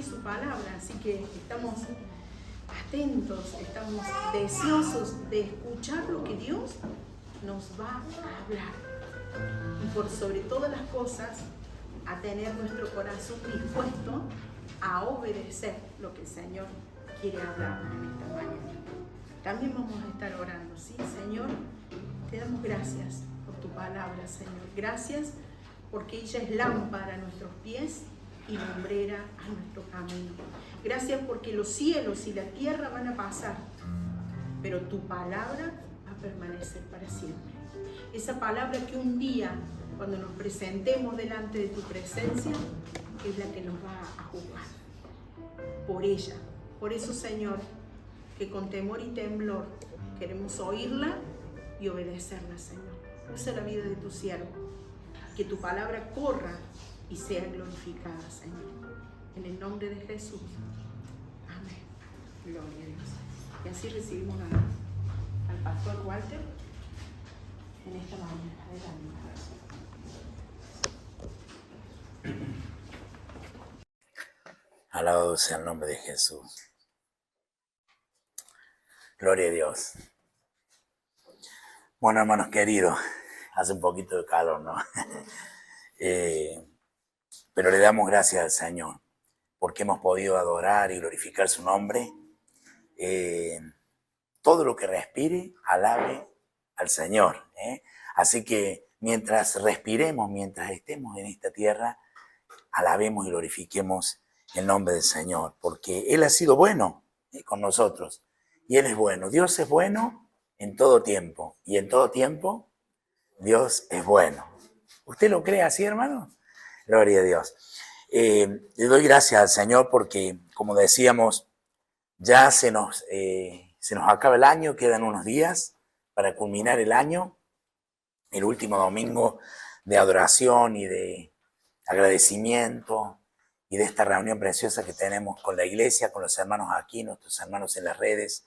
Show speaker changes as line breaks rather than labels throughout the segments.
su palabra, así que estamos atentos, estamos deseosos de escuchar lo que Dios nos va a hablar. Y por sobre todas las cosas, a tener nuestro corazón dispuesto a obedecer lo que el Señor quiere hablarnos en esta mañana. También vamos a estar orando, ¿sí? Señor, te damos gracias por tu palabra, Señor. Gracias porque ella es lámpara a nuestros pies y lumbrera a nuestro camino. Gracias porque los cielos y la tierra van a pasar, pero tu palabra va a permanecer para siempre. Esa palabra que un día, cuando nos presentemos delante de tu presencia, es la que nos va a juzgar. Por ella. Por eso, Señor, que con temor y temblor queremos oírla y obedecerla, Señor. Usa la vida de tu siervo. Que tu palabra corra y sea glorificada, Señor. En el nombre de Jesús. Amén. Gloria a Dios. Y así recibimos al pastor Walter en esta mañana. Adelante.
Alabado sea el nombre de Jesús. Gloria a Dios. Bueno, hermanos queridos, hace un poquito de calor, ¿no? Pero le damos gracias al Señor porque hemos podido adorar y glorificar su nombre. Todo lo que respire, alabe al Señor. Así que mientras respiremos, mientras estemos en esta tierra, alabemos y glorifiquemos el nombre del Señor, porque Él ha sido bueno con nosotros y Él es bueno. Dios es bueno en todo tiempo y en todo tiempo Dios es bueno. ¿Usted lo cree así, hermano? Gloria a Dios. Le doy gracias al Señor porque, como decíamos, ya se nos acaba el año, quedan unos días para culminar el año, el último domingo de adoración y de agradecimiento y de esta reunión preciosa que tenemos con la iglesia, con los hermanos aquí, nuestros hermanos en las redes.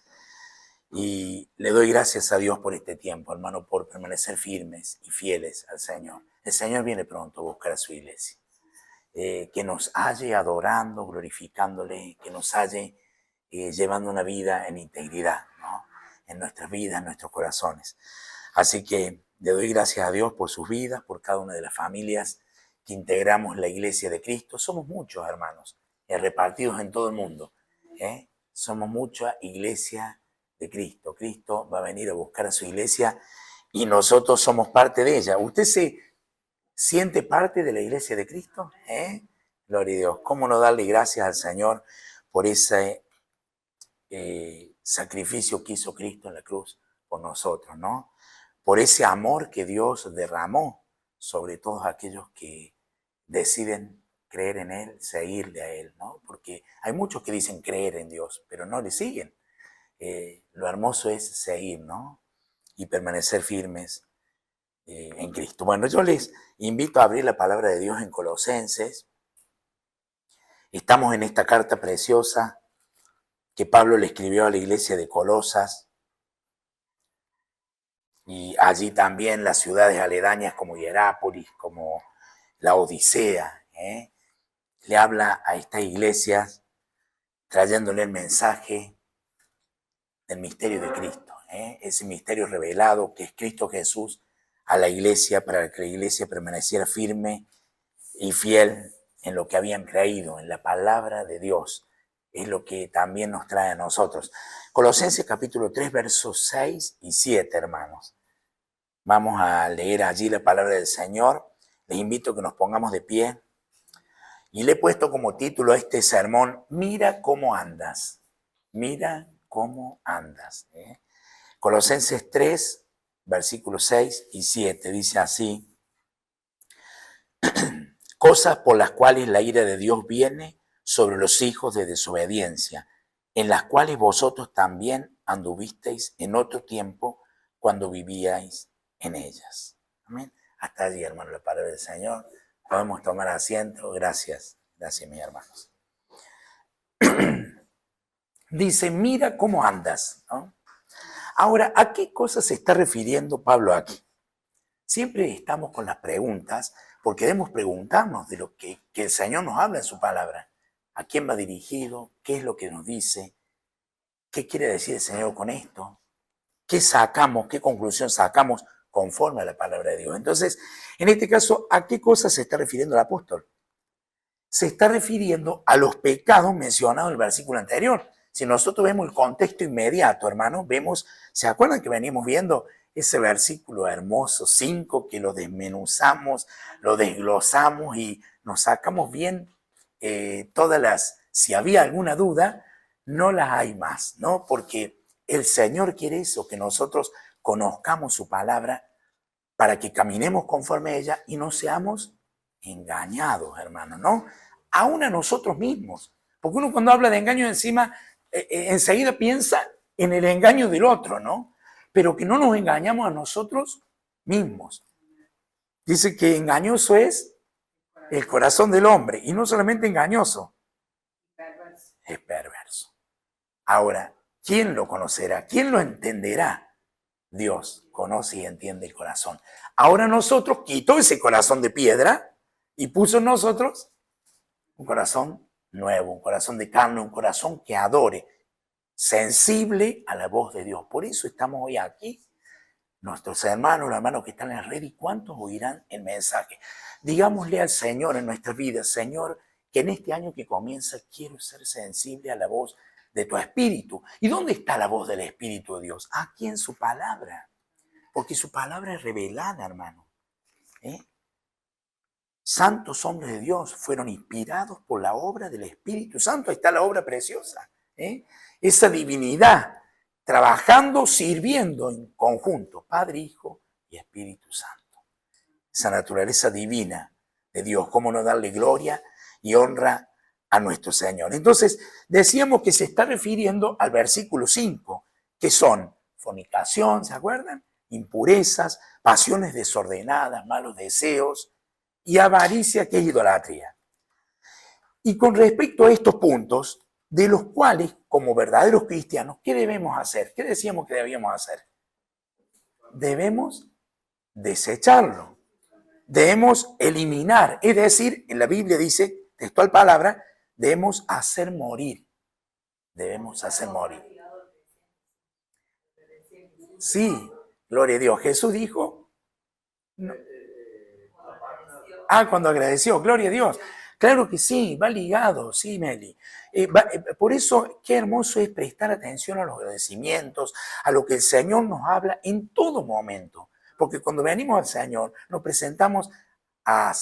Y le doy gracias a Dios por este tiempo, hermano, por permanecer firmes y fieles al Señor. El Señor viene pronto a buscar a su iglesia. Que nos halle adorando, glorificándole, que nos halle llevando una vida en integridad, ¿no? En nuestras vidas, en nuestros corazones. Así que le doy gracias a Dios por sus vidas, por cada una de las familias que integramos la iglesia de Cristo. Somos muchos, hermanos, repartidos en todo el mundo. Somos mucha iglesia de Cristo. Cristo va a venir a buscar a su iglesia y nosotros somos parte de ella. ¿Usted se siente parte de la iglesia de Cristo? Gloria a Dios. ¿Cómo no darle gracias al Señor por ese sacrificio que hizo Cristo en la cruz por nosotros, ¿no? Por ese amor que Dios derramó sobre todos aquellos que deciden creer en Él, seguirle a Él, ¿no? Porque hay muchos que dicen creer en Dios, pero no le siguen. Lo hermoso es seguir, ¿no? Y permanecer firmes en Cristo. Bueno, yo les invito a abrir la palabra de Dios en Colosenses. Estamos en esta carta preciosa que Pablo le escribió a la iglesia de Colosas y allí también las ciudades aledañas como Hierápolis, como la Odisea. Le habla a estas iglesias trayéndole el mensaje del misterio de Cristo, ese misterio revelado que es Cristo Jesús a la iglesia para que la iglesia permaneciera firme y fiel en lo que habían creído, en la palabra de Dios. Es lo que también nos trae a nosotros. Colosenses capítulo 3, versos 6 y 7, hermanos. Vamos a leer allí la palabra del Señor. Les invito a que nos pongamos de pie. Y le he puesto como título a este sermón, Mira cómo andas. Mira cómo andas. Colosenses 3, versículos 6 y 7, dice así. Cosas por las cuales la ira de Dios viene sobre los hijos de desobediencia, en las cuales vosotros también anduvisteis en otro tiempo cuando vivíais en ellas. Amén. Hasta allí, hermano, la palabra del Señor. Podemos tomar asiento. Gracias. Gracias, mis hermanos. Dice, mira cómo andas, ¿no? Ahora, ¿a qué cosa se está refiriendo Pablo aquí? Siempre estamos con las preguntas, porque debemos preguntarnos de lo que el Señor nos habla en su palabra. ¿A quién va dirigido? ¿Qué es lo que nos dice? ¿Qué quiere decir el Señor con esto? ¿Qué sacamos? ¿Qué conclusión sacamos conforme a la palabra de Dios? Entonces, en este caso, ¿a qué cosa se está refiriendo el apóstol? Se está refiriendo a los pecados mencionados en el versículo anterior. Si nosotros vemos el contexto inmediato, hermanos, vemos, ¿se acuerdan que venimos viendo ese versículo hermoso 5, que lo desmenuzamos, lo desglosamos y nos sacamos bien todas las, si había alguna duda, no las hay más, ¿no? Porque el Señor quiere eso, que nosotros conozcamos su palabra para que caminemos conforme a ella y no seamos engañados, hermanos, ¿no? Aún a nosotros mismos. Porque uno cuando habla de engaño encima, enseguida piensa en el engaño del otro, ¿no? Pero que no nos engañamos a nosotros mismos. Dice que engañoso es el corazón del hombre, y no solamente engañoso, es perverso. Ahora, ¿quién lo conocerá? ¿Quién lo entenderá? Dios conoce y entiende el corazón. Ahora nosotros quitó ese corazón de piedra y puso en nosotros un corazón nuevo, un corazón de carne, un corazón que adore, sensible a la voz de Dios. Por eso estamos hoy aquí. Nuestros hermanos, los hermanos que están en la red, ¿y cuántos oirán el mensaje? Digámosle al Señor en nuestras vidas: Señor, que en este año que comienza quiero ser sensible a la voz de tu Espíritu. ¿Y dónde está la voz del Espíritu de Dios? Aquí en su palabra. Porque su palabra es revelada, hermano. Santos hombres de Dios fueron inspirados por la obra del Espíritu Santo. Ahí está la obra preciosa. Esa divinidad trabajando, sirviendo en conjunto, Padre, Hijo y Espíritu Santo. Esa naturaleza divina de Dios, cómo no darle gloria y honra a nuestro Señor. Entonces, decíamos que se está refiriendo al versículo 5, que son fornicación, ¿se acuerdan? Impurezas, pasiones desordenadas, malos deseos y avaricia, que es idolatría. Y con respecto a estos puntos, de los cuales, como verdaderos cristianos, ¿qué debemos hacer? ¿Qué decíamos que debíamos hacer? Debemos desecharlo. Debemos eliminar. Es decir, en la Biblia dice, textual palabra, debemos hacer morir. Debemos hacer morir. Sí, gloria a Dios. Jesús dijo... No. Cuando agradeció, gloria a Dios. Claro que sí, va ligado, sí, Meli. Por eso, qué hermoso es prestar atención a los agradecimientos, a lo que el Señor nos habla en todo momento. Porque cuando venimos al Señor, nos presentamos a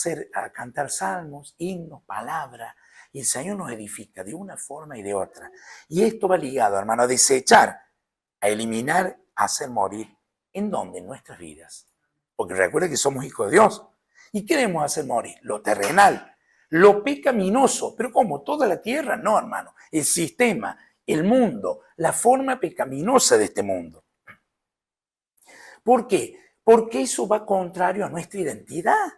cantar salmos, himnos, palabras, y el Señor nos edifica de una forma y de otra. Y esto va ligado, hermano, a desechar, a eliminar, a hacer morir. ¿En dónde? En nuestras vidas. Porque recuerda que somos hijos de Dios. ¿Y qué debemos hacer morir? Lo terrenal, lo pecaminoso. ¿Pero cómo? ¿Toda la tierra? No, hermano. El sistema, el mundo, la forma pecaminosa de este mundo. ¿Por qué? Porque eso va contrario a nuestra identidad.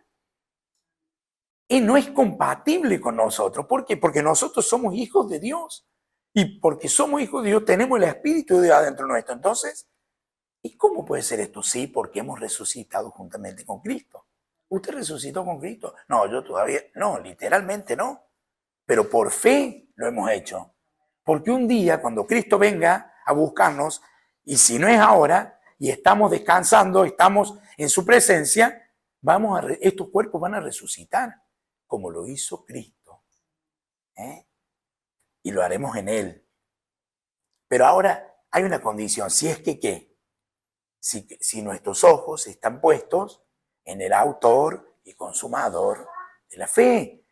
Y no es compatible con nosotros. ¿Por qué? Porque nosotros somos hijos de Dios. Y porque somos hijos de Dios, tenemos el Espíritu de Dios adentro nuestro. Entonces, ¿y cómo puede ser esto? Sí, porque hemos resucitado juntamente con Cristo. ¿Usted resucitó con Cristo? No, yo todavía, no, literalmente no. Pero por fe lo hemos hecho. Porque un día, cuando Cristo venga a buscarnos, y si no es ahora, y estamos descansando, estamos en su presencia, estos cuerpos van a resucitar, como lo hizo Cristo. Y lo haremos en Él. Pero ahora hay una condición, si es que ¿qué? Si nuestros ojos están puestos en el autor y consumador de la fe.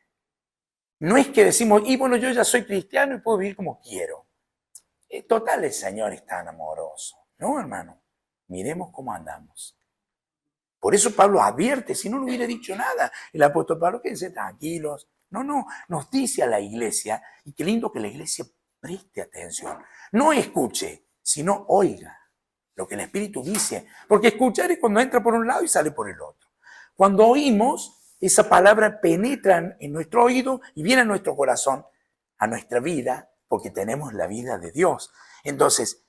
No es que decimos, y bueno, yo ya soy cristiano y puedo vivir como quiero. Total, el Señor es tan amoroso. No, hermano, miremos cómo andamos. Por eso Pablo advierte, si no, no hubiera dicho nada. El apóstol Pablo, quédense tranquilos. No, nos dice a la iglesia, y qué lindo que la iglesia preste atención. No escuche, sino oiga lo que el Espíritu dice. Porque escuchar es cuando entra por un lado y sale por el otro. Cuando oímos, esa palabra penetra en nuestro oído y viene a nuestro corazón, a nuestra vida, porque tenemos la vida de Dios. Entonces,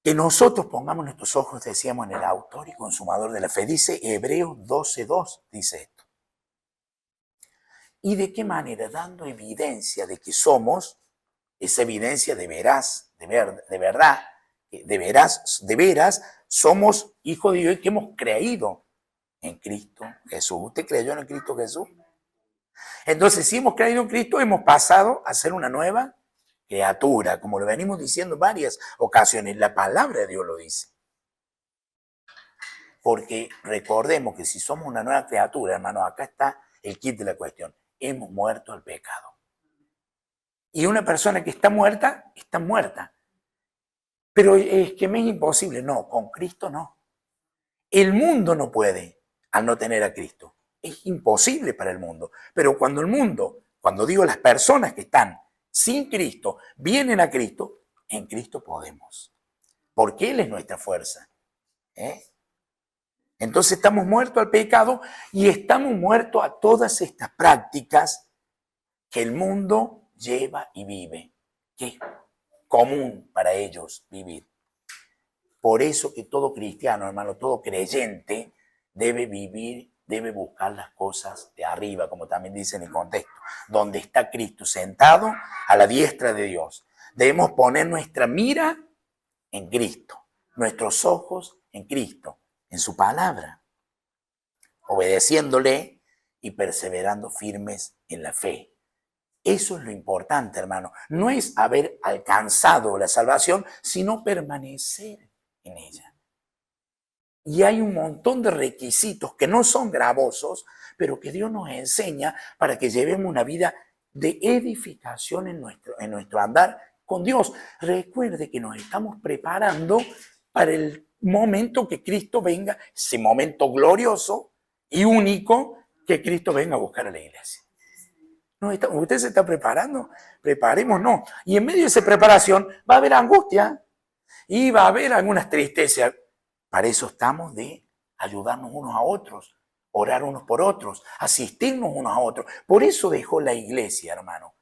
que nosotros pongamos nuestros ojos, decíamos, en el autor y consumador de la fe. Dice Hebreos 12:2, dice esto. ¿Y de qué manera? Dando evidencia de que somos, esa evidencia de veras, de veras, somos hijos de Dios y que hemos creído en Cristo Jesús. ¿Usted creyó en Cristo Jesús? Entonces, si hemos creído en Cristo, hemos pasado a ser una nueva criatura, como lo venimos diciendo en varias ocasiones. La palabra de Dios lo dice. Porque recordemos que si somos una nueva criatura, hermano, acá está el kit de la cuestión. Hemos muerto al pecado. Y una persona que está muerta, está muerta. Pero es que me es imposible. No, con Cristo no. El mundo no puede al no tener a Cristo. Es imposible para el mundo. Pero cuando el mundo, cuando digo las personas que están sin Cristo, vienen a Cristo, en Cristo podemos. Porque Él es nuestra fuerza. Entonces estamos muertos al pecado y estamos muertos a todas estas prácticas que el mundo lleva y vive, que es común para ellos vivir. Por eso que todo cristiano, hermano, todo creyente debe vivir, debe buscar las cosas de arriba, como también dice en el contexto, donde está Cristo sentado a la diestra de Dios. Debemos poner nuestra mira en Cristo, nuestros ojos en Cristo, en su palabra, obedeciéndole y perseverando firmes en la fe. Eso es lo importante, hermano. No es haber alcanzado la salvación, sino permanecer en ella. Y hay un montón de requisitos que no son gravosos, pero que Dios nos enseña para que llevemos una vida de edificación en nuestro andar con Dios. Recuerde que nos estamos preparando para el momento que Cristo venga, ese momento glorioso y único que Cristo venga a buscar a la iglesia. ¿Usted se está preparando? Preparémonos. Y en medio de esa preparación va a haber angustia y va a haber algunas tristezas. Para eso estamos de ayudarnos unos a otros, orar unos por otros, asistirnos unos a otros. Por eso dejó la iglesia, hermano.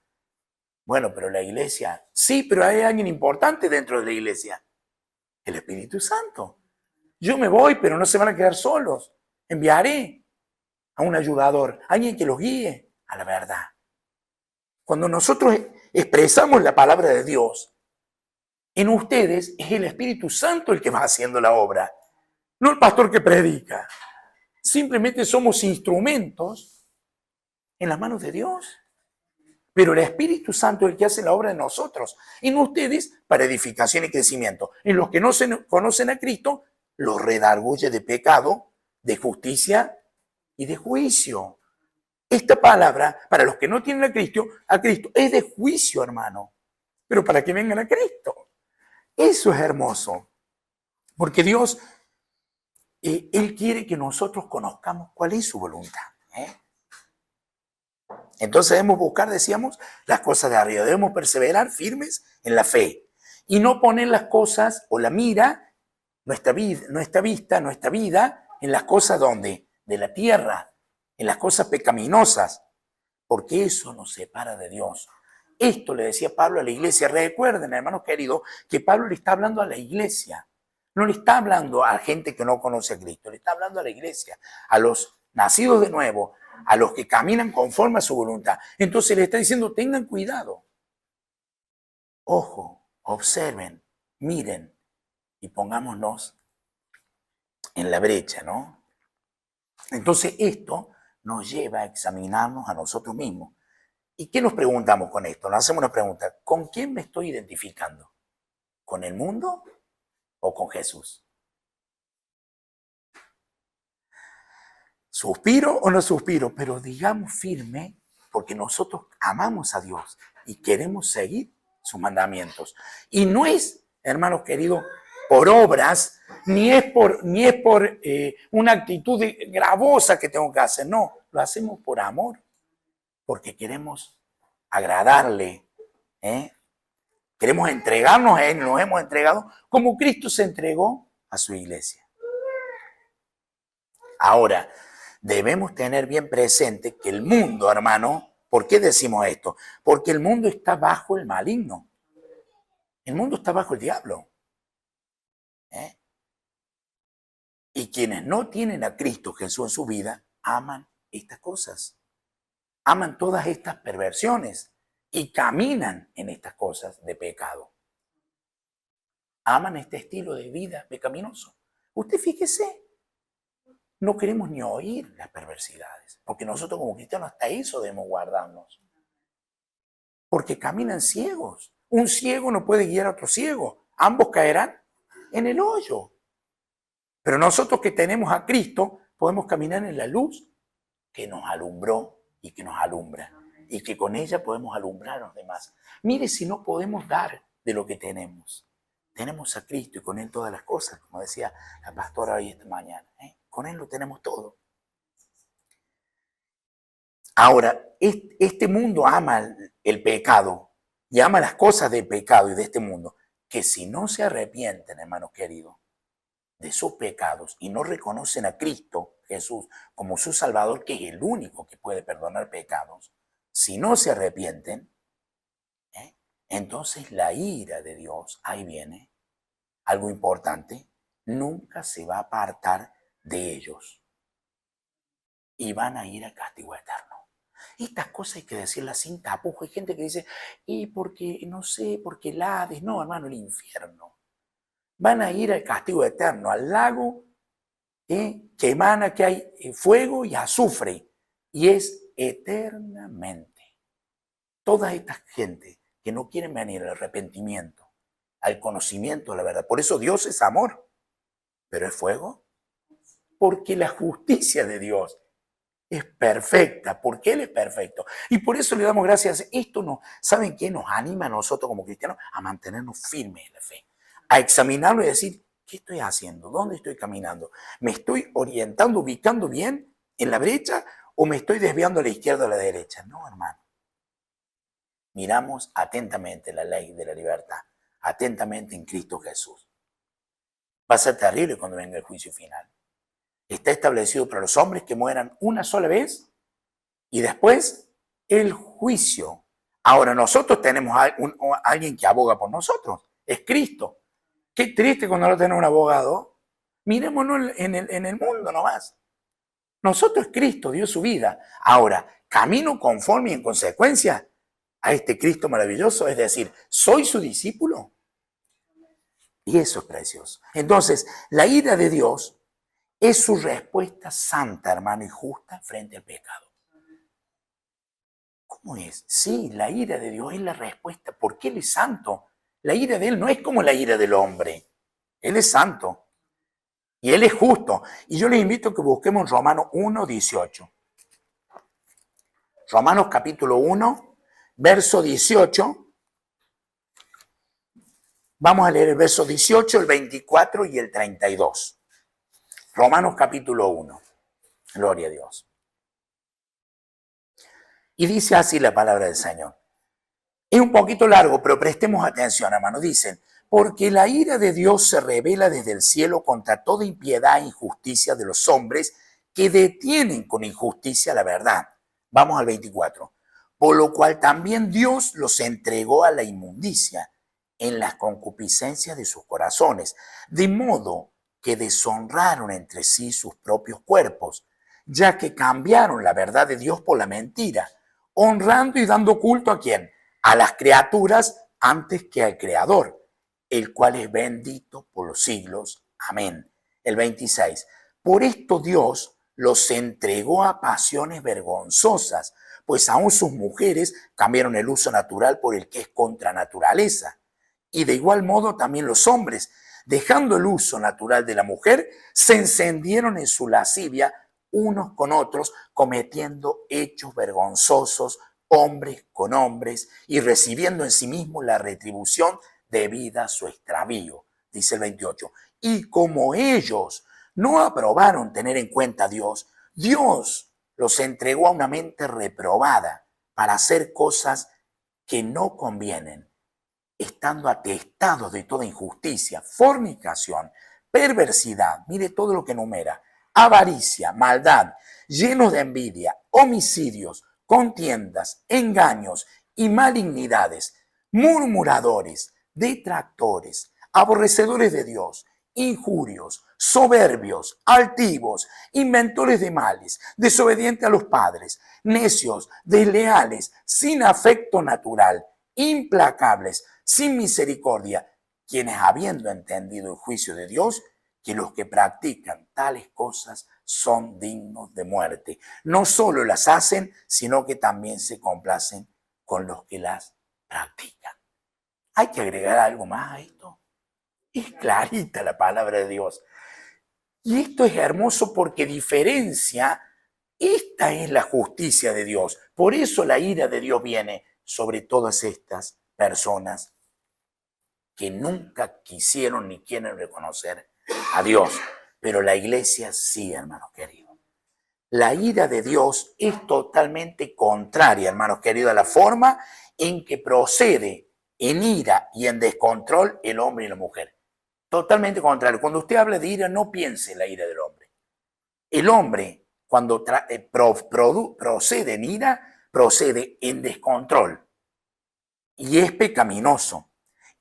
Bueno, pero la iglesia, sí, pero hay alguien importante dentro de la iglesia. El Espíritu Santo. Yo me voy, pero no se van a quedar solos. Enviaré a un ayudador, alguien que los guíe a la verdad. Cuando nosotros expresamos la palabra de Dios, en ustedes es el Espíritu Santo el que va haciendo la obra, no el pastor que predica. Simplemente somos instrumentos en las manos de Dios. Pero el Espíritu Santo es el que hace la obra en nosotros, en ustedes para edificación y crecimiento. En los que no conocen a Cristo, los redarguye de pecado, de justicia y de juicio. Esta palabra, para los que no tienen a Cristo es de juicio, hermano. Pero para que vengan a Cristo. Eso es hermoso. Porque Dios, Él quiere que nosotros conozcamos cuál es su voluntad. Entonces debemos buscar, decíamos, las cosas de arriba. Debemos perseverar firmes en la fe. Y no poner las cosas o la mira, nuestra vida, en las cosas donde, de la tierra, en las cosas pecaminosas, porque eso nos separa de Dios. Esto le decía Pablo a la iglesia. Recuerden, hermanos queridos, que Pablo le está hablando a la iglesia. No le está hablando a gente que no conoce a Cristo, le está hablando a la iglesia, a los nacidos de nuevo, a los que caminan conforme a su voluntad. Entonces le está diciendo, tengan cuidado. Ojo, observen, miren y pongámonos en la brecha, ¿no? Entonces esto nos lleva a examinarnos a nosotros mismos. ¿Y qué nos preguntamos con esto? Nos hacemos una pregunta. ¿Con quién me estoy identificando? ¿Con el mundo o con Jesús? ¿Suspiro o no suspiro? Pero digamos firme, porque nosotros amamos a Dios y queremos seguir sus mandamientos. Y no es, hermanos queridos, por obras, ni es por una actitud gravosa que tengo que hacer. No, lo hacemos por amor, porque queremos agradarle, queremos entregarnos a Él, nos hemos entregado como Cristo se entregó a su iglesia. Ahora, debemos tener bien presente que el mundo, hermano, ¿por qué decimos esto? Porque el mundo está bajo el maligno. El mundo está bajo el diablo. Y quienes no tienen a Cristo Jesús en su vida, aman estas cosas. aman todas estas perversiones y caminan en estas cosas de pecado. Aman este estilo de vida pecaminoso. Usted fíjese, no queremos ni oír las perversidades, porque nosotros como cristianos hasta eso debemos guardarnos. Porque caminan ciegos. Un ciego no puede guiar a otro ciego. Ambos caerán en el hoyo. Pero nosotros que tenemos a Cristo podemos caminar en la luz que nos alumbró y que nos alumbra. Y que con ella podemos alumbrar a los demás. Mire si no podemos dar de lo que tenemos. Tenemos a Cristo y con Él todas las cosas, como decía la pastora hoy esta mañana. Con Él lo tenemos todo. Ahora, este mundo ama el pecado y ama las cosas del pecado y de este mundo, que si no se arrepienten, hermanos queridos, de sus pecados y no reconocen a Cristo Jesús como su Salvador, que es el único que puede perdonar pecados, si no se arrepienten, entonces la ira de Dios, ahí viene, algo importante, nunca se va a apartar de ellos y van a ir al castigo eterno. Estas cosas hay que decirlas sin tapujos. Hay gente que dice, y porque, no sé, porque el Hades, no, hermano, el infierno. Van a ir al castigo eterno, al lago que emana, que hay fuego y azufre, y es eternamente. Toda esta gente que no quieren venir al arrepentimiento, al conocimiento de la verdad. Por eso Dios es amor, pero es fuego. Porque la justicia de Dios es perfecta, porque Él es perfecto. Y por eso le damos gracias. Esto ¿saben qué? Nos anima a nosotros como cristianos a mantenernos firmes en la fe, a examinarlo y decir, ¿qué estoy haciendo? ¿Dónde estoy caminando? ¿Me estoy orientando, ubicando bien en la brecha o me estoy desviando a la izquierda o a la derecha? No, hermano. Miramos atentamente la ley de la libertad, atentamente en Cristo Jesús. Va a ser terrible cuando venga el juicio final. Está establecido para los hombres que mueran una sola vez y después el juicio. Ahora nosotros tenemos a alguien que aboga por nosotros, es Cristo. Qué triste cuando no tenemos un abogado. Mirémonos en el mundo nomás. Nosotros es Cristo, dio su vida. Ahora, camino conforme y en consecuencia a este Cristo maravilloso, es decir, soy su discípulo. Y eso es precioso. Entonces, la ira de Dios es su respuesta santa, hermano, y justa frente al pecado. ¿Cómo es? Sí, la ira de Dios es la respuesta, porque Él es santo. La ira de Él no es como la ira del hombre. Él es santo. Y Él es justo. Y yo les invito a que busquemos Romanos 1, 18. Romanos capítulo 1, verso 18. Vamos a leer el verso 18, el 24 y el 32. Romanos capítulo 1. Gloria a Dios. Y dice así la palabra del Señor. Es un poquito largo, pero prestemos atención, hermano. Dicen, porque la ira de Dios se revela desde el cielo contra toda impiedad e injusticia de los hombres que detienen con injusticia la verdad. Vamos al 24. Por lo cual también Dios los entregó a la inmundicia en las concupiscencias de sus corazones, de modo que deshonraron entre sí sus propios cuerpos, ya que cambiaron la verdad de Dios por la mentira, honrando y dando culto ¿a quién? A las criaturas antes que al Creador, el cual es bendito por los siglos. Amén. El 26. Por esto Dios los entregó a pasiones vergonzosas, pues aún sus mujeres cambiaron el uso natural por el que es contra naturaleza. Y de igual modo también los hombres, dejando el uso natural de la mujer, se encendieron en su lascivia unos con otros, cometiendo hechos vergonzosos, hombres con hombres, y recibiendo en sí mismos la retribución debida a su extravío. Dice el 28. Y como ellos no aprobaron tener en cuenta a Dios, Dios los entregó a una mente reprobada para hacer cosas que no convienen, estando atestados de toda injusticia, fornicación, perversidad, mire todo lo que enumera, avaricia, maldad, llenos de envidia, homicidios, contiendas, engaños y malignidades, murmuradores, detractores, aborrecedores de Dios, injurios, soberbios, altivos, inventores de males, desobedientes a los padres, necios, desleales, sin afecto natural, implacables, sin misericordia, quienes habiendo entendido el juicio de Dios, que los que practican tales cosas son dignos de muerte. No solo las hacen, sino que también se complacen con los que las practican. ¿Hay que agregar algo más a esto? Es clarita la palabra de Dios. Y esto es hermoso porque diferencia, esta es la justicia de Dios. Por eso la ira de Dios viene sobre todas estas personas que nunca quisieron ni quieren reconocer a Dios. Pero la iglesia sí, hermanos queridos. La ira de Dios es totalmente contraria, hermanos queridos, a la forma en que procede en ira y en descontrol el hombre y la mujer. Totalmente contrario. Cuando usted habla de ira, no piense en la ira del hombre. El hombre, cuando procede en ira, procede en descontrol y es pecaminoso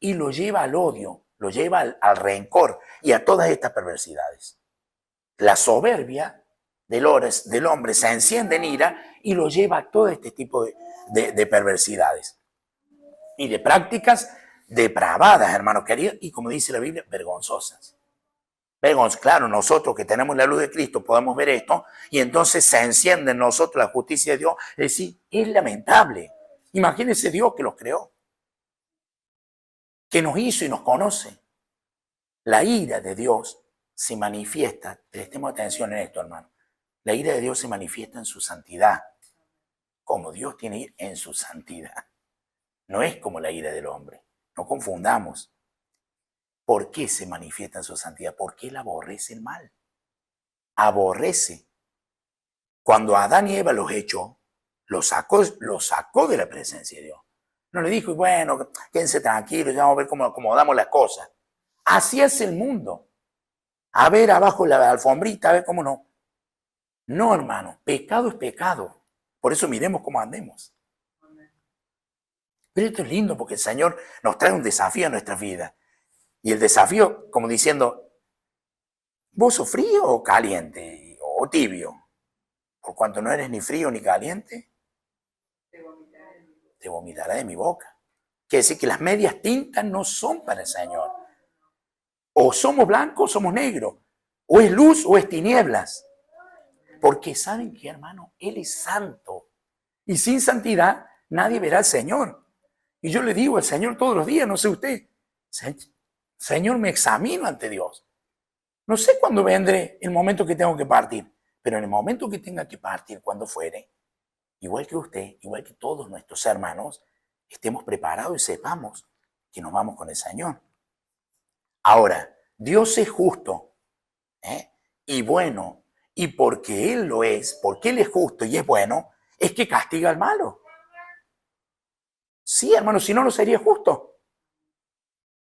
y lo lleva al odio, lo lleva al rencor y a todas estas perversidades. La soberbia del hombre se enciende en ira y lo lleva a todo este tipo de perversidades y de prácticas depravadas, hermanos queridos, y como dice la Biblia, vergonzosas. Claro, nosotros que tenemos la luz de Cristo podemos ver esto y entonces se enciende en nosotros la justicia de Dios. Es decir, es lamentable. Imagínense Dios que los creó, que nos hizo y nos conoce. La ira de Dios se manifiesta, prestemos atención en esto, hermano. La ira de Dios se manifiesta en su santidad, como Dios tiene ira en su santidad. No es como la ira del hombre, no confundamos. ¿Por qué se manifiesta en su santidad? Porque Él aborrece el mal. Aborrece. Cuando Adán y Eva los echó, los sacó de la presencia de Dios. No le dijo, bueno, quédense tranquilos, ya vamos a ver cómo acomodamos las cosas. Así es el mundo. A ver abajo la alfombrita, a ver cómo no. No, hermano, pecado es pecado. Por eso miremos cómo andemos. Pero esto es lindo porque el Señor nos trae un desafío a nuestra vida. Y el desafío, como diciendo, ¿vos sos frío o caliente o tibio? Por cuanto no eres ni frío ni caliente, te vomitará de mi boca. Quiere decir que las medias tintas no son para el Señor. O somos blancos o somos negros. O es luz o es tinieblas. Porque ¿saben qué, hermano? Él es santo. Y sin santidad nadie verá al Señor. Y yo le digo al Señor todos los días, no sé usted, Señor, me examino ante Dios. No sé cuándo vendré el momento que tengo que partir, pero en el momento que tenga que partir, cuando fuere, igual que usted, igual que todos nuestros hermanos, estemos preparados y sepamos que nos vamos con el Señor. Ahora, Dios es justo y bueno, y porque Él lo es, porque Él es justo y es bueno, es que castiga al malo. Sí, hermano, si no, no sería justo.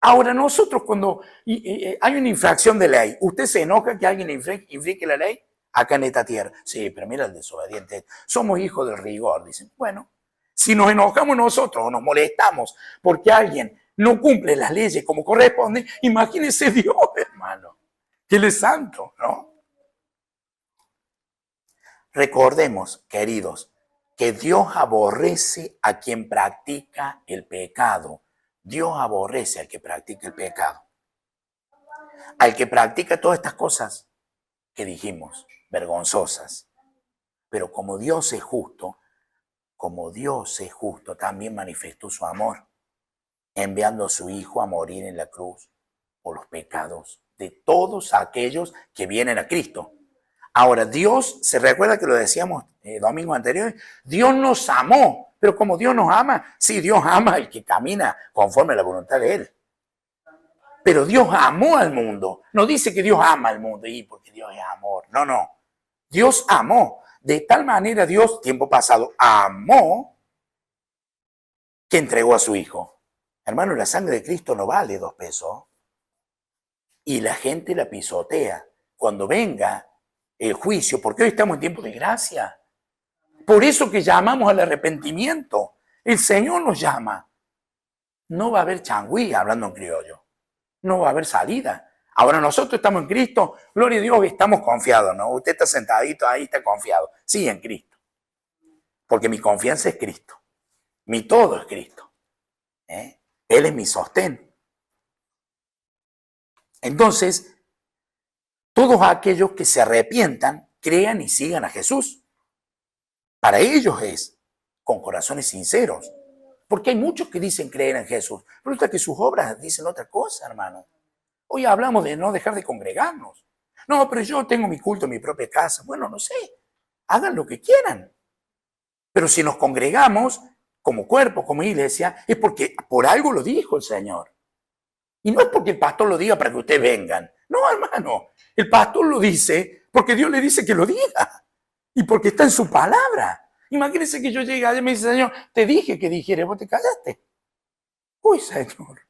Ahora nosotros cuando hay una infracción de ley, ¿usted se enoja que alguien infringe la ley? Acá en esta tierra. Sí, pero mira el desobediente. Somos hijos del rigor, dicen. Bueno, si nos enojamos nosotros o nos molestamos porque alguien no cumple las leyes como corresponde, imagínese Dios, hermano, que Él es santo, ¿no? Recordemos, queridos, que Dios aborrece a quien practica el pecado. Dios aborrece al que practica el pecado. Al que practica todas estas cosas que dijimos, vergonzosas. Pero como Dios es justo, también manifestó su amor, enviando a su Hijo a morir en la cruz por los pecados de todos aquellos que vienen a Cristo. Ahora, Dios, ¿se recuerda que lo decíamos domingo anterior? Dios nos amó, pero como Dios nos ama, sí, Dios ama al que camina conforme a la voluntad de Él. Pero Dios amó al mundo. No dice que Dios ama al mundo, y porque Dios es amor. No, no. Dios amó. De tal manera Dios, tiempo pasado, amó que entregó a su Hijo. Hermano, la sangre de Cristo no vale 2 pesos. Y la gente la pisotea. Cuando venga el juicio, porque hoy estamos en tiempo de gracia. Por eso que llamamos al arrepentimiento. El Señor nos llama. No va a haber changüí, hablando en criollo. No va a haber salida. Ahora nosotros estamos en Cristo, gloria a Dios, estamos confiados, ¿no? Usted está sentadito ahí, está confiado. Sí, en Cristo. Porque mi confianza es Cristo. Mi todo es Cristo. Él es mi sostén. Entonces, todos aquellos que se arrepientan, crean y sigan a Jesús. Para ellos es con corazones sinceros. Porque hay muchos que dicen creer en Jesús. Pero resulta que sus obras dicen otra cosa, hermano. Hoy hablamos de no dejar de congregarnos. No, pero yo tengo mi culto en mi propia casa. Bueno, no sé. Hagan lo que quieran. Pero si nos congregamos como cuerpo, como iglesia, es porque por algo lo dijo el Señor. Y no es porque el pastor lo diga para que ustedes vengan. No, hermano. El pastor lo dice porque Dios le dice que lo diga. Y porque está en su palabra. Imagínense que yo llegue allá y me dice, Señor, te dije que dijere, vos te callaste. Uy, Señor.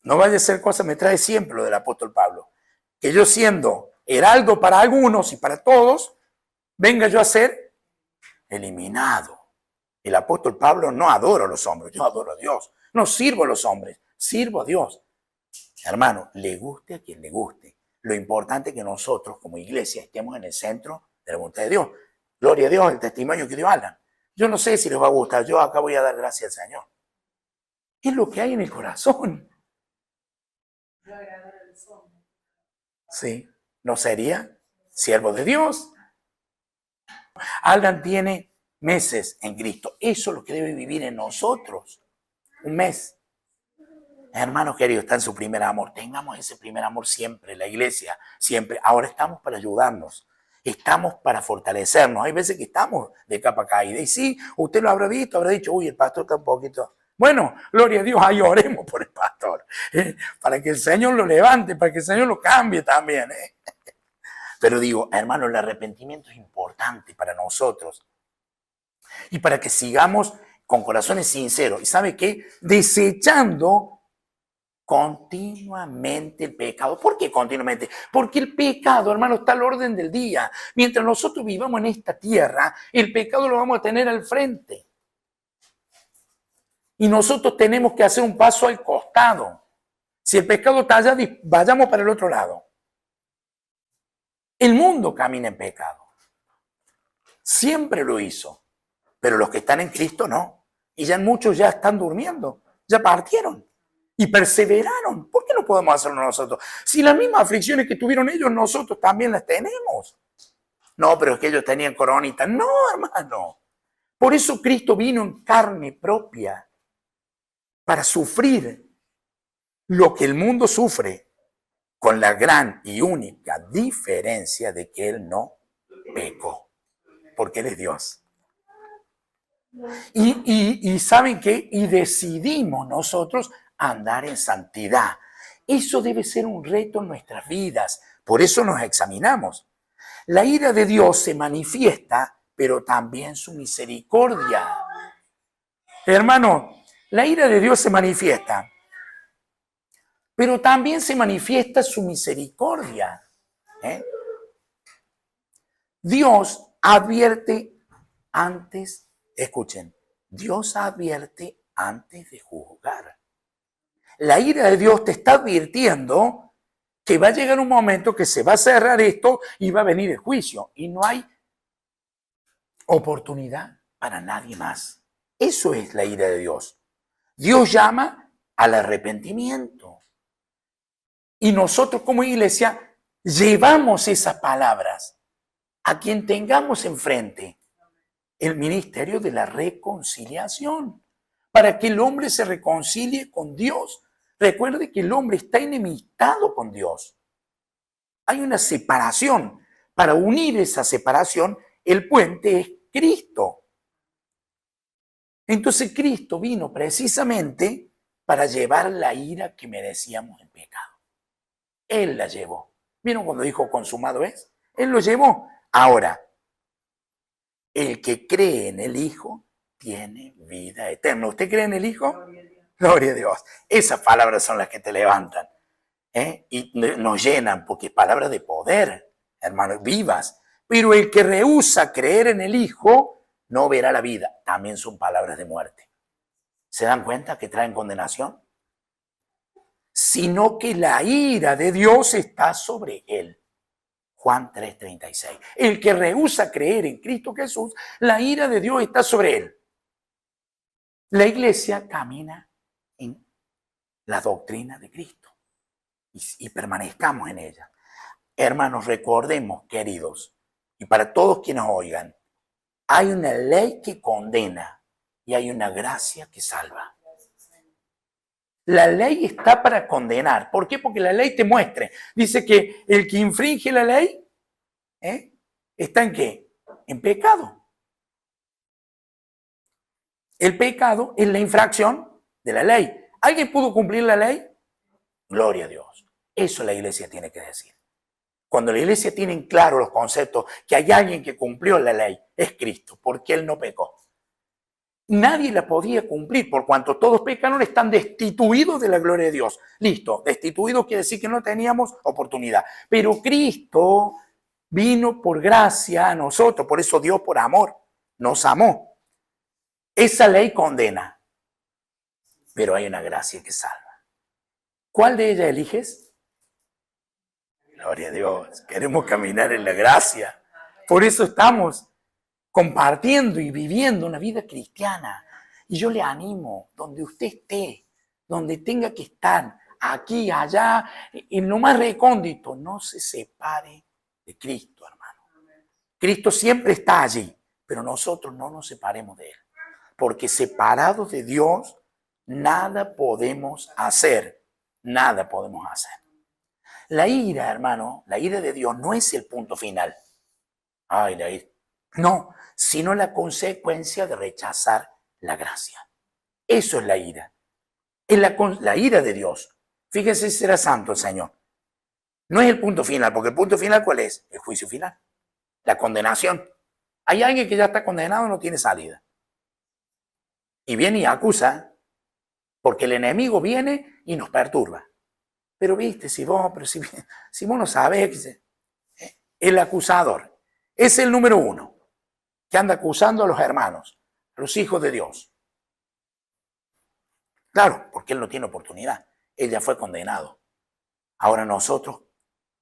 No vaya a ser cosa, me trae siempre lo del apóstol Pablo. Que yo siendo heraldo para algunos y para todos, venga yo a ser eliminado. El apóstol Pablo no adora a los hombres, yo adoro a Dios. No sirvo a los hombres, sirvo a Dios. Hermano, le guste a quien le guste. Lo importante es que nosotros como iglesia estemos en el centro de la voluntad de Dios. Gloria a Dios, el testimonio que Dios habla. Yo no sé si les va a gustar, yo acá voy a dar gracias al Señor. ¿Qué es lo que hay en el corazón? Sí, ¿no sería siervo de Dios? Alan tiene meses en Cristo. Eso es lo que debe vivir en nosotros. Un mes. Hermanos queridos, está en su primer amor. Tengamos ese primer amor siempre, la iglesia, siempre. Ahora estamos para ayudarnos. Estamos para fortalecernos. Hay veces que estamos de capa caída. Y sí, usted lo habrá visto, habrá dicho, uy, el pastor está un poquito... Bueno, gloria a Dios, ahí oremos por el pastor. Para que el Señor lo levante, para que el Señor lo cambie también. Pero digo, hermanos, el arrepentimiento es importante para nosotros. Y para que sigamos con corazones sinceros. ¿Y sabe qué? Desechando continuamente el pecado. ¿Por qué continuamente? Porque el pecado, hermano, está al orden del día. Mientras nosotros vivamos en esta tierra, el pecado lo vamos a tener al frente. Y nosotros tenemos que hacer un paso al costado. Si el pecado está allá, vayamos para el otro lado. El mundo camina en pecado. Siempre lo hizo. Pero los que están en Cristo no. Y ya muchos ya están durmiendo. Ya partieron. Y perseveraron. ¿Por qué no podemos hacerlo nosotros? Si las mismas aflicciones que tuvieron ellos, nosotros también las tenemos. No, pero es que ellos tenían coronita. No, hermano. Por eso Cristo vino en carne propia. Para sufrir lo que el mundo sufre. Con la gran y única diferencia de que Él no pecó. Porque Él es Dios. Y ¿saben qué? Y decidimos nosotros andar en santidad. Eso debe ser un reto en nuestras vidas. Por eso nos examinamos. La ira de Dios se manifiesta, pero también su misericordia. Hermano, la ira de Dios se manifiesta, pero también se manifiesta su misericordia. Dios advierte antes, escuchen, Dios advierte antes de juzgar. La ira de Dios te está advirtiendo que va a llegar un momento que se va a cerrar esto y va a venir el juicio. Y no hay oportunidad para nadie más. Eso es la ira de Dios. Dios llama al arrepentimiento. Y nosotros como iglesia llevamos esas palabras a quien tengamos enfrente. El ministerio de la reconciliación. Para que el hombre se reconcilie con Dios. Recuerde que el hombre está enemistado con Dios. Hay una separación. Para unir esa separación, el puente es Cristo. Entonces Cristo vino precisamente para llevar la ira que merecíamos en pecado. Él la llevó. ¿Vieron cuando dijo consumado es? Él lo llevó. Ahora, el que cree en el Hijo tiene vida eterna. ¿Usted cree en el Hijo? Gloria a Dios. Esas palabras son las que te levantan. Y nos llenan porque es palabra de poder, hermanos, vivas. Pero el que rehúsa creer en el Hijo no verá la vida. También son palabras de muerte. ¿Se dan cuenta que traen condenación? sino que la ira de Dios está sobre él. Juan 3:36. El que rehúsa creer en Cristo Jesús, la ira de Dios está sobre él. La iglesia camina en la doctrina de Cristo y permanezcamos en ella. Hermanos, recordemos, queridos, y para todos quienes oigan, hay una ley que condena y hay una gracia que salva. La ley está para condenar. ¿Por qué? Porque la ley te muestra. Dice que el que infringe la ley, ¿está en qué? En pecado. El pecado es la infracción de la ley. ¿Alguien pudo cumplir la ley? Gloria a Dios. Eso la iglesia tiene que decir. Cuando la iglesia tiene en claro los conceptos que hay alguien que cumplió la ley, es Cristo, porque Él no pecó. Nadie la podía cumplir, por cuanto todos pecaron, están destituidos de la gloria de Dios. Listo, destituidos quiere decir que no teníamos oportunidad. Pero Cristo vino por gracia a nosotros, por eso Dios por amor nos amó. Esa ley condena, pero hay una gracia que salva. ¿Cuál de ellas eliges? Gloria a Dios, queremos caminar en la gracia. Por eso estamos compartiendo y viviendo una vida cristiana. Y yo le animo, donde usted esté, donde tenga que estar, aquí, allá, en lo más recóndito, no se separe de Cristo, hermano. Cristo siempre está allí, pero nosotros no nos separemos de Él. Porque separados de Dios, nada podemos hacer. Nada podemos hacer. La ira, hermano, la ira de Dios no es el punto final. Ay, la ira. No, sino la consecuencia de rechazar la gracia. Eso es la ira. Es la ira de Dios. Fíjese si será santo el Señor. No es el punto final, porque el punto final, ¿cuál es? El juicio final. La condenación. Hay alguien que ya está condenado y no tiene salida. Y viene y acusa, porque el enemigo viene y nos perturba. Pero viste, si vos no sabés, el acusador es el número uno, que anda acusando a los hermanos, a los hijos de Dios. Claro, porque él no tiene oportunidad. Él ya fue condenado. Ahora nosotros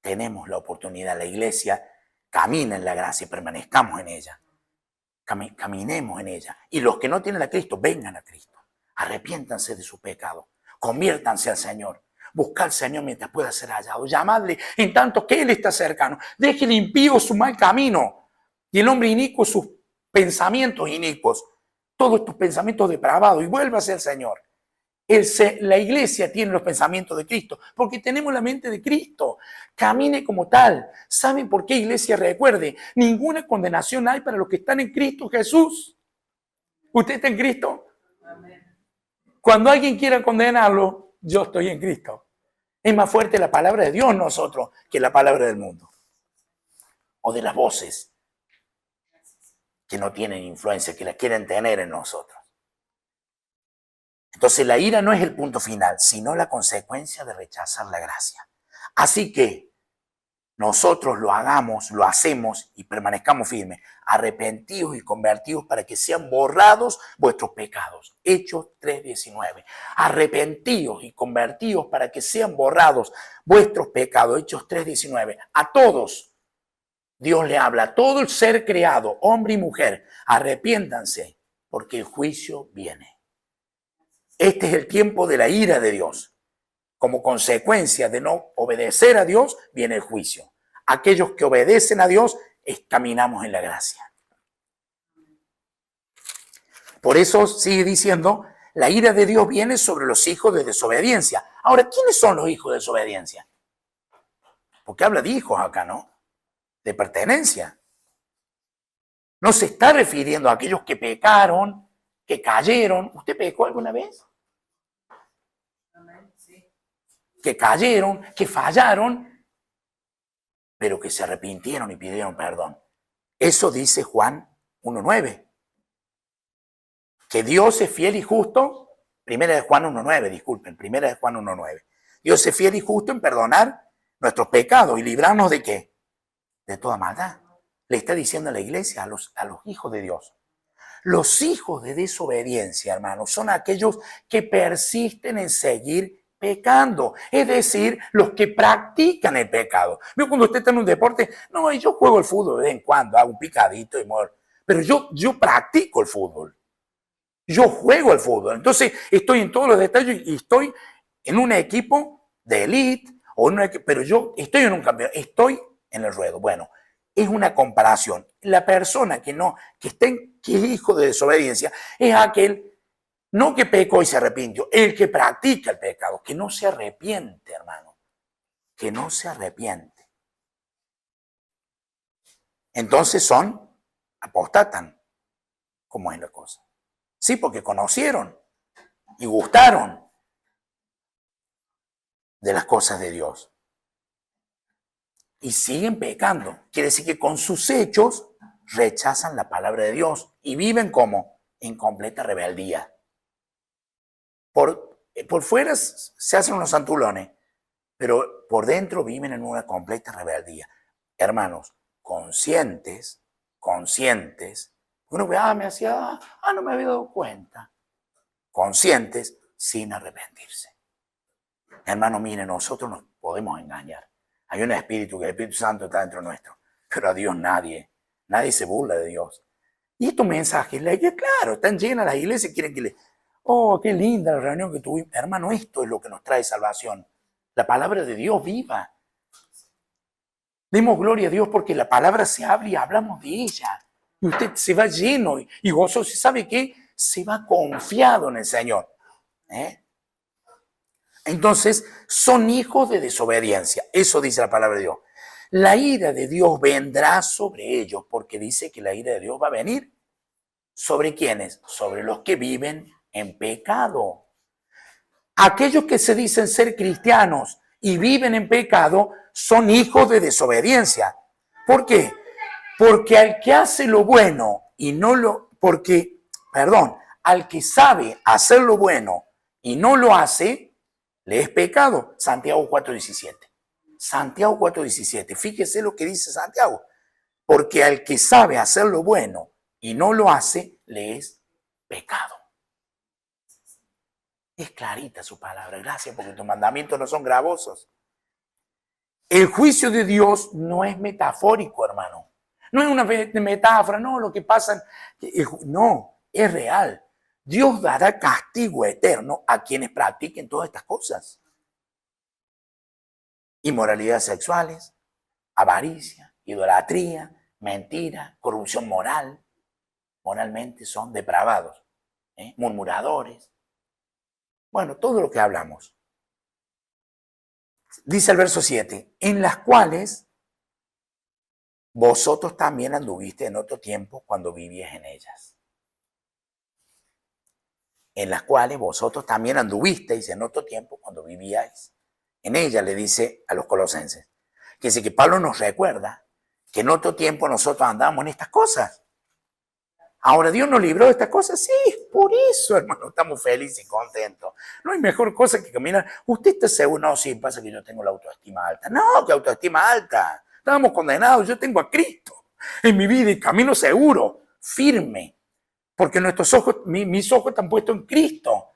tenemos la oportunidad. La iglesia camina en la gracia y permanezcamos en ella. Caminemos en ella. Y los que no tienen a Cristo, vengan a Cristo. Arrepiéntanse de su pecado. Conviértanse al Señor. Busca al Señor mientras pueda ser hallado. Llamadle en tanto que Él está cercano. Deje el impío su mal camino. Y el hombre inicuo sus pensamientos inicuos. Todos tus pensamientos depravados. Y vuélvase al Señor. La iglesia tiene los pensamientos de Cristo. Porque tenemos la mente de Cristo. Camine como tal. ¿Saben por qué, iglesia? Recuerde, ninguna condenación hay para los que están en Cristo Jesús. ¿Usted está en Cristo? Cuando alguien quiera condenarlo, yo estoy en Cristo. Es más fuerte la palabra de Dios en nosotros que la palabra del mundo. O de las voces que no tienen influencia, que la quieren tener en nosotros. Entonces la ira no es el punto final, sino la consecuencia de rechazar la gracia. Así que nosotros lo hagamos, lo hacemos y permanezcamos firmes, arrepentidos y convertidos para que sean borrados vuestros pecados. Hechos 3:19. Arrepentidos y convertidos para que sean borrados vuestros pecados. Hechos 3:19. A todos Dios le habla, a todo el ser creado, hombre y mujer, arrepiéntanse porque el juicio viene. Este es el tiempo de la ira de Dios. Como consecuencia de no obedecer a Dios, viene el juicio. Aquellos que obedecen a Dios, caminamos en la gracia. Por eso sigue diciendo, la ira de Dios viene sobre los hijos de desobediencia. Ahora, ¿quiénes son los hijos de desobediencia? Porque habla de hijos acá, ¿no? De pertenencia. No se está refiriendo a aquellos que pecaron, que cayeron. ¿Usted pecó alguna vez? Que cayeron, que fallaron, pero que se arrepintieron y pidieron perdón. Eso dice Juan 1:9. Que Dios es fiel y justo, primera de Juan 1:9, disculpen, primera de Juan 1:9. Dios es fiel y justo en perdonar nuestros pecados y librarnos de ¿qué? De toda maldad. Le está diciendo a la iglesia, a los hijos de Dios. Los hijos de desobediencia, hermanos, son aquellos que persisten en seguir pecando. Es decir, los que practican el pecado. Yo cuando usted está en un deporte, no, yo juego el fútbol de vez en cuando, hago un picadito y muero. Pero yo practico el fútbol. Yo juego al fútbol. Entonces estoy en todos los detalles y estoy en un equipo de élite, pero yo estoy en un campeonato, estoy en el ruedo. Bueno, es una comparación. La persona que es hijo de desobediencia es aquel, no que pecó y se arrepintió, el que practica el pecado, que no se arrepiente, hermano, que no se arrepiente. Entonces apostatan, como es la cosa. Sí, porque conocieron y gustaron de las cosas de Dios. Y siguen pecando. Quiere decir que con sus hechos rechazan la palabra de Dios y viven como en completa rebeldía. Por fuera se hacen unos santulones, pero por dentro viven en una completa rebeldía. Hermanos, conscientes, uno ve, no me había dado cuenta. Conscientes sin arrepentirse. Hermano, mire, nosotros nos podemos engañar. Hay un espíritu, que el Espíritu Santo está dentro nuestro, pero a Dios nadie se burla de Dios. Y estos mensajes, claro, están llenas las iglesias, quieren que qué linda la reunión que tuvimos. Hermano, esto es lo que nos trae salvación. La palabra de Dios viva. Demos gloria a Dios porque la palabra se abre y hablamos de ella. Y usted se va lleno y gozoso. ¿Sabe qué? Se va confiado en el Señor. Entonces, son hijos de desobediencia. Eso dice la palabra de Dios. La ira de Dios vendrá sobre ellos, porque dice que la ira de Dios va a venir. ¿Sobre quiénes? Sobre los que viven en pecado. Aquellos que se dicen ser cristianos y viven en pecado son hijos de desobediencia. ¿Por qué? Porque al que hace lo bueno y al que sabe hacer lo bueno y no lo hace, le es pecado. Santiago 4:17. Santiago 4:17. Fíjese lo que dice Santiago. Porque al que sabe hacer lo bueno y no lo hace, le es pecado. Es clarita su palabra. Gracias, porque tus mandamientos no son gravosos. El juicio de Dios no es metafórico, hermano. No es una metáfora, no, lo que pasa. No, es real. Dios dará castigo eterno a quienes practiquen todas estas cosas. Inmoralidades sexuales, avaricia, idolatría, mentira, corrupción moral. Moralmente son depravados, murmuradores. Bueno, todo lo que hablamos. Dice el verso 7, en las cuales vosotros también anduviste en otro tiempo cuando vivíais en ellas. En las cuales vosotros también anduvisteis en otro tiempo cuando vivíais en ellas, le dice a los colosenses. Que dice que Pablo nos recuerda que en otro tiempo nosotros andábamos en estas cosas. Ahora Dios nos libró de estas cosas, sí, por eso, hermano, estamos felices y contentos. No hay mejor cosa que caminar. Usted está seguro, no, sí, pasa que yo tengo la autoestima alta. No, que autoestima alta. Estábamos condenados, yo tengo a Cristo en mi vida y camino seguro, firme, porque nuestros ojos, mis ojos están puestos en Cristo.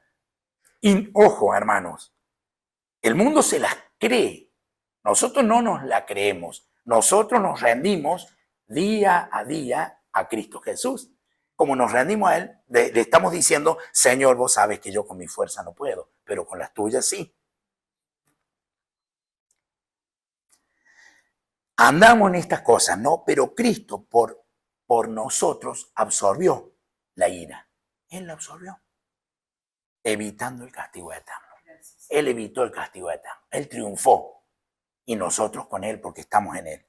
Y ojo, hermanos, el mundo se las cree. Nosotros no nos la creemos. Nosotros nos rendimos día a día a Cristo Jesús. Como nos rendimos a Él, le estamos diciendo, Señor, vos sabes que yo con mi fuerza no puedo, pero con las tuyas sí. Andamos en estas cosas, ¿no? Pero Cristo por nosotros absorbió la ira. Él la absorbió, evitando el castigo eterno. Él evitó el castigo eterno. Él triunfó. Y nosotros con Él, porque estamos en Él.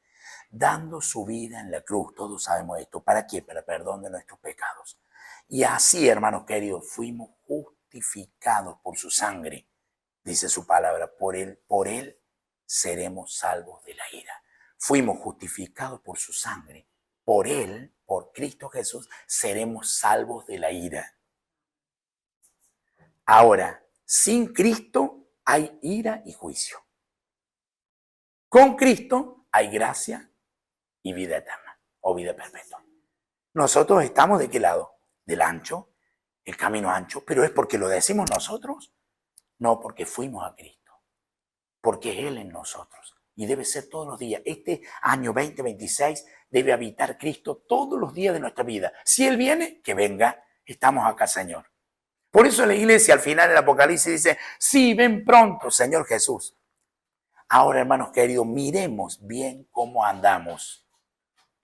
Dando su vida en la cruz, todos sabemos esto. ¿Para qué? Para el perdón de nuestros pecados. Y así, hermanos queridos, fuimos justificados por su sangre, dice su palabra. Por él seremos salvos de la ira. Fuimos justificados por su sangre. Por Él, por Cristo Jesús, seremos salvos de la ira. Ahora, sin Cristo hay ira y juicio. Con Cristo hay gracia y vida eterna o vida perpetua. Nosotros estamos ¿de qué lado? Del ancho, el camino ancho, pero ¿es porque lo decimos nosotros? No, porque fuimos a Cristo, porque es Él en nosotros. Y debe ser todos los días. Este año 2026 debe habitar Cristo todos los días de nuestra vida. Si Él viene, que venga. Estamos acá, Señor. Por eso la iglesia al final del Apocalipsis dice, sí, ven pronto, Señor Jesús. Ahora, hermanos queridos, miremos bien cómo andamos.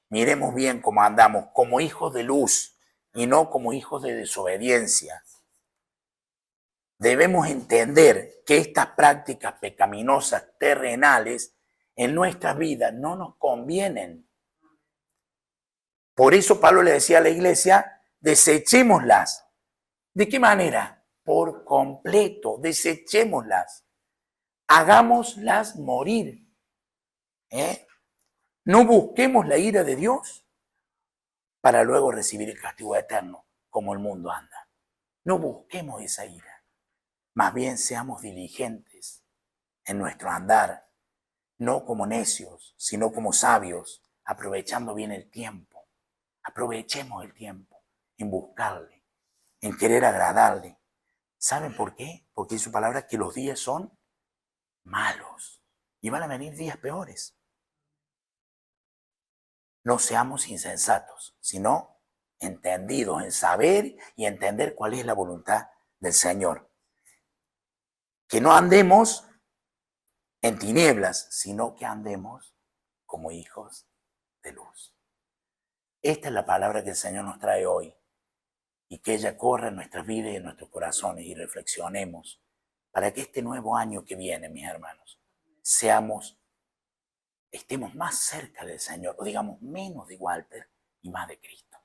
Miremos bien cómo andamos como hijos de luz y no como hijos de desobediencia. Debemos entender que estas prácticas pecaminosas terrenales en nuestra vida no nos convienen. Por eso Pablo le decía a la iglesia, desechémoslas. ¿De qué manera? Por completo, desechémoslas. Hagámoslas morir. No busquemos la ira de Dios para luego recibir el castigo eterno, como el mundo anda. No busquemos esa ira. Más bien seamos diligentes en nuestro andar, no como necios, sino como sabios, aprovechando bien el tiempo. Aprovechemos el tiempo en buscarle, en querer agradarle. ¿Saben por qué? Porque dice su palabra que los días son malos y van a venir días peores. No seamos insensatos, sino entendidos en saber y entender cuál es la voluntad del Señor. Que no andemos en tinieblas, sino que andemos como hijos de luz. Esta es la palabra que el Señor nos trae hoy y que ella corra en nuestras vidas y en nuestros corazones y reflexionemos para que este nuevo año que viene, mis hermanos, estemos más cerca del Señor, o digamos menos de Walter y más de Cristo.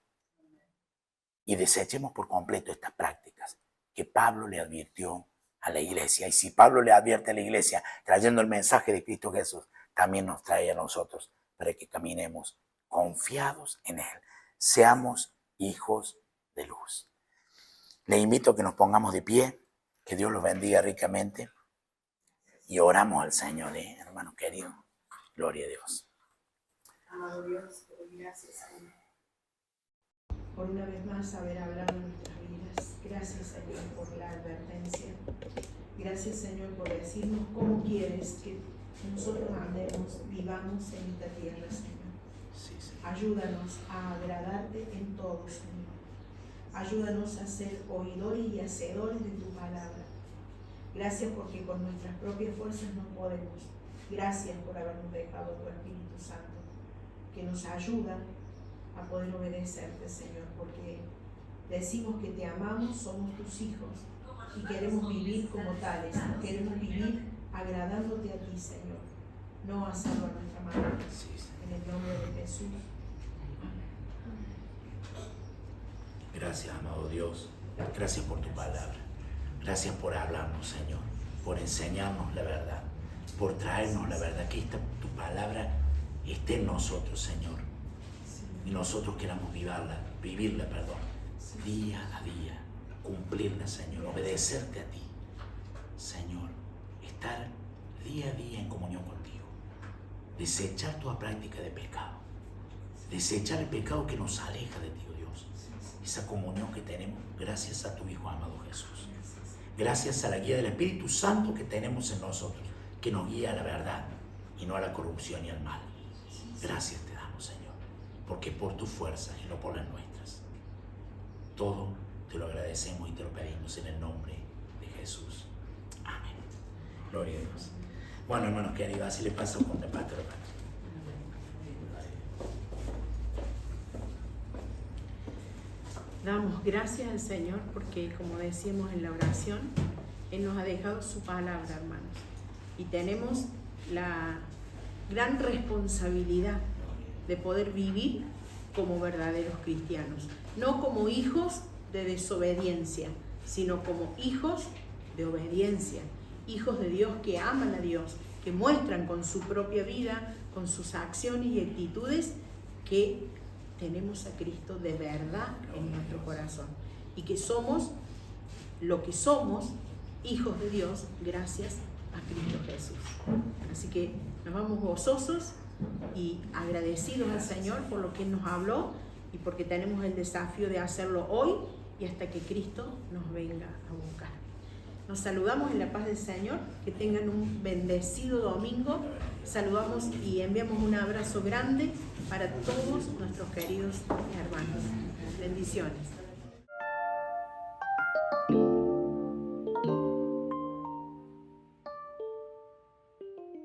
Y desechemos por completo estas prácticas que Pablo le advirtió a la iglesia. Y si Pablo le advierte a la iglesia trayendo el mensaje de Cristo Jesús, también nos trae a nosotros para que caminemos confiados en Él. Seamos hijos de luz. Le invito a que nos pongamos de pie, que Dios los bendiga ricamente y oramos al Señor, hermanos queridos. Gloria a Dios.
Amado Dios, te doy gracias, Señor, por una vez más haber hablado en nuestras vidas. Gracias, Señor, por la advertencia. Gracias, Señor, por decirnos cómo quieres que nosotros andemos, vivamos en esta tierra, Señor.
Sí, sí.
Ayúdanos a agradarte en todo, Señor. Ayúdanos a ser oidores y hacedores de tu palabra. Gracias porque con nuestras propias fuerzas no podemos. Gracias por habernos dejado tu Espíritu Santo, que nos ayuda a poder obedecerte, Señor, porque decimos que te amamos, somos tus hijos y queremos vivir como tales, queremos vivir agradándote a ti, Señor, no hacerlo a nuestra manera. En el nombre de Jesús.
Gracias, amado Dios. Gracias por tu palabra. Gracias por hablarnos, Señor, por enseñarnos la verdad, por traernos la verdad, que tu palabra esté en nosotros, Señor. Y nosotros queramos vivirla, día a día, cumplirla, Señor, obedecerte a ti, Señor, estar día a día en comunión contigo, desechar toda práctica de pecado, desechar el pecado que nos aleja de ti, oh Dios, esa comunión que tenemos gracias a tu Hijo amado Jesús, gracias a la guía del Espíritu Santo que tenemos en nosotros, que nos guía a la verdad y no a la corrupción y al mal. Gracias te damos, Señor, porque por tu fuerza y no por las nuestras. Todo te lo agradecemos y te lo pedimos en el nombre de Jesús. Amén. Gloria a Dios. Bueno, hermanos queridos, así le paso con el pastor.
Damos gracias al Señor porque, como decíamos en la oración, Él nos ha dejado su palabra, hermanos. Y tenemos la gran responsabilidad de poder vivir como verdaderos cristianos. No como hijos de desobediencia, sino como hijos de obediencia. Hijos de Dios que aman a Dios, que muestran con su propia vida, con sus acciones y actitudes, que tenemos a Cristo de verdad en nuestro corazón. Y que somos lo que somos, hijos de Dios, gracias a Cristo Jesús. Así que nos vamos gozosos y agradecidos al Señor por lo que Él nos habló y porque tenemos el desafío de hacerlo hoy y hasta que Cristo nos venga a buscar. Nos saludamos en la paz del Señor, que tengan un bendecido domingo. Saludamos y enviamos un abrazo grande para todos nuestros queridos hermanos. Bendiciones.